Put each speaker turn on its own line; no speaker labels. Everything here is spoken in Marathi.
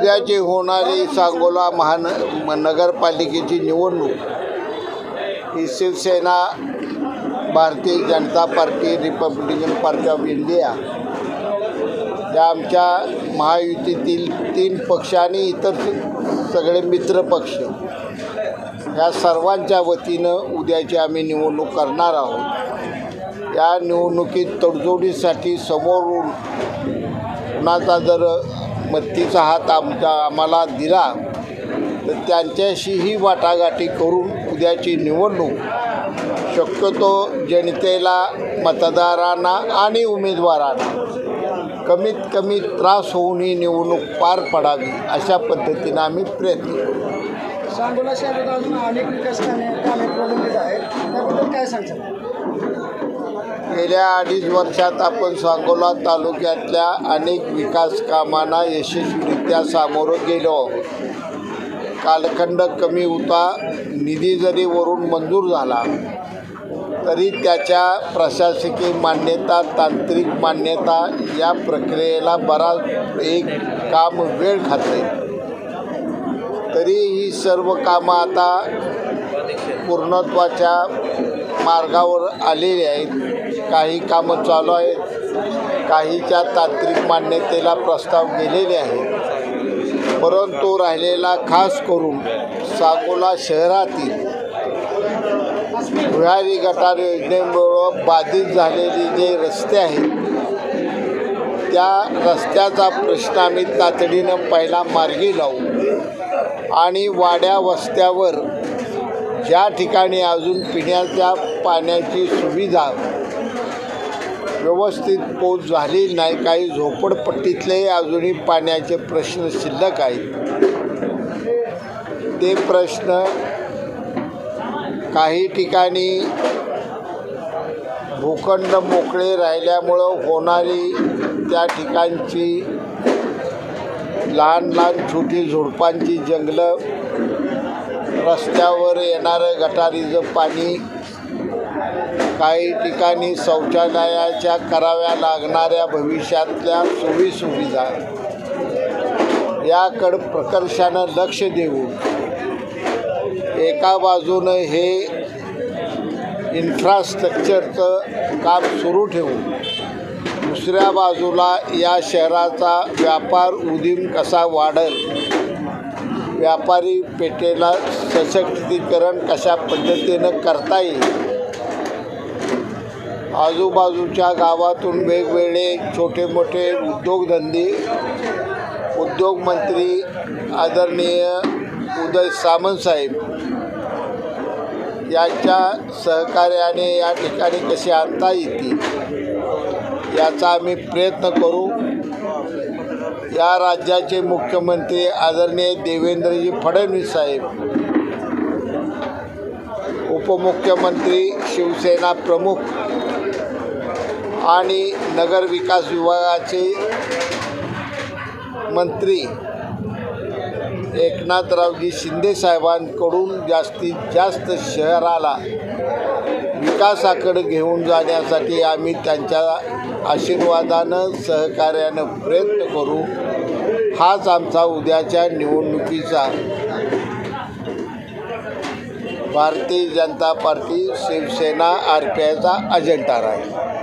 उद्याची होणारी सांगोला नगरपालिकेची निवडणूक ही Shiv Sena, Bharatiya Janata party, Republican party of India या आमच्या महायुतीतील 3 पक्ष आणि इतर सगळे मित्र पक्ष या सर्वांच्या वतीनं उद्याची आम्ही निवडणूक करणार आहोत। या निवडणुकीत तडजोडीसाठी समोरून कुणाचा जर मतीचा हात आम्हाला दिला तर त्यांच्याशीही वाटाघाटी करून उद्याची निवडणूक शक्यतो जनतेला, मतदारांना आणि उमेदवारांना कमीत कमी त्रास होऊन ही निवडणूक पार पडावी अशा पद्धतीनं आम्ही प्रयत्न करू।
सांगोला शहरात अजून अनेक विकास कामे प्रलंबित आहेत, त्याबद्दल काय सांगता?
गेल्या 2.5 वर्षात आपण सांगोला तालुक्यातल्या अनेक विकास कामांना यशस्वीरित्या सामोरं गेलो आहोत। कालखंड कमी होता, निधी जरी वरून मंजूर झाला तरी त्याच्या प्रशासकीय मान्यता, तांत्रिक मान्यता या प्रक्रियेला बराच एक काम वेळ खाते। तरी ही सर्व कामं आता पूर्णत्वाच्या मार्गावर आलेली आहेत। काही कामं चालू आहेत, काहीच्या तांत्रिक मान्यतेला प्रस्ताव गेलेले आहेत, परंतु राहिलेला खास करून सांगोला शहरातील भुयारी गटार योजनेमुळं बाधित झालेली जे रस्ते आहेत त्या रस्त्याचा प्रश्न आम्ही तातडीनं पहिला मार्गी लावू आणि वाड्या वस्त्यावर ज्या ठिकाणी अजून पिण्याच्या पाण्याची सुविधा व्यवस्थित पोच झाली नाही, काही झोपडपट्टीतले अजूनही पाण्याचे प्रश्न शिल्लक आहेत, ते प्रश्न काही ठिकाणी भूखंड मोकळे राहिल्यामुळं होणारी त्या ठिकाणची लहान लहान छोटी झुडपांची जंगलं, रस्त्यावर येणारं गटारीचं पाणी, काही ठिकाणी शौचालयाच्या कराव्या लागणाऱ्या भविष्यातल्या सोयीसुविधा याकडं प्रकर्षानं लक्ष देऊन एका बाजूनं हे इन्फ्रास्ट्रक्चरचं काम सुरू ठेवून दुसऱ्या बाजूला या शहराचा व्यापार उदीम कसा वाढेल, व्यापारी पेठेला सशक्तीकरण कशा पद्धतीनं करता येईल, आजूबाजूच्या गावातून वेगवेगळे छोटे मोठे उद्योगधंदे, उद्योगमंत्री आदरणीय उदय सामंत साहेब यांच्या सहकार्याने या ठिकाणी कसे आणता येतील याचा आम्ही प्रयत्न करू। या राज्याचे मुख्यमंत्री आदरणीय देवेंद्रजी फडणवीस साहेब, उपमुख्यमंत्री, शिवसेना प्रमुख आणि नगर विकास विभागाचे मंत्री एकनाथरावजी शिंदे साहेबांकडून जास्तीत जास्त शहराला विकासाकडे घेऊन जाण्यासाठी आम्ही त्यांच्या आशीर्वादानं, सहकार्यानं प्रयत्न करू। हाच आमचा उद्याच्या निवडणुकीचा भारतीय जनता पार्टी, शिवसेना, RPIचा अजेंडा आहे।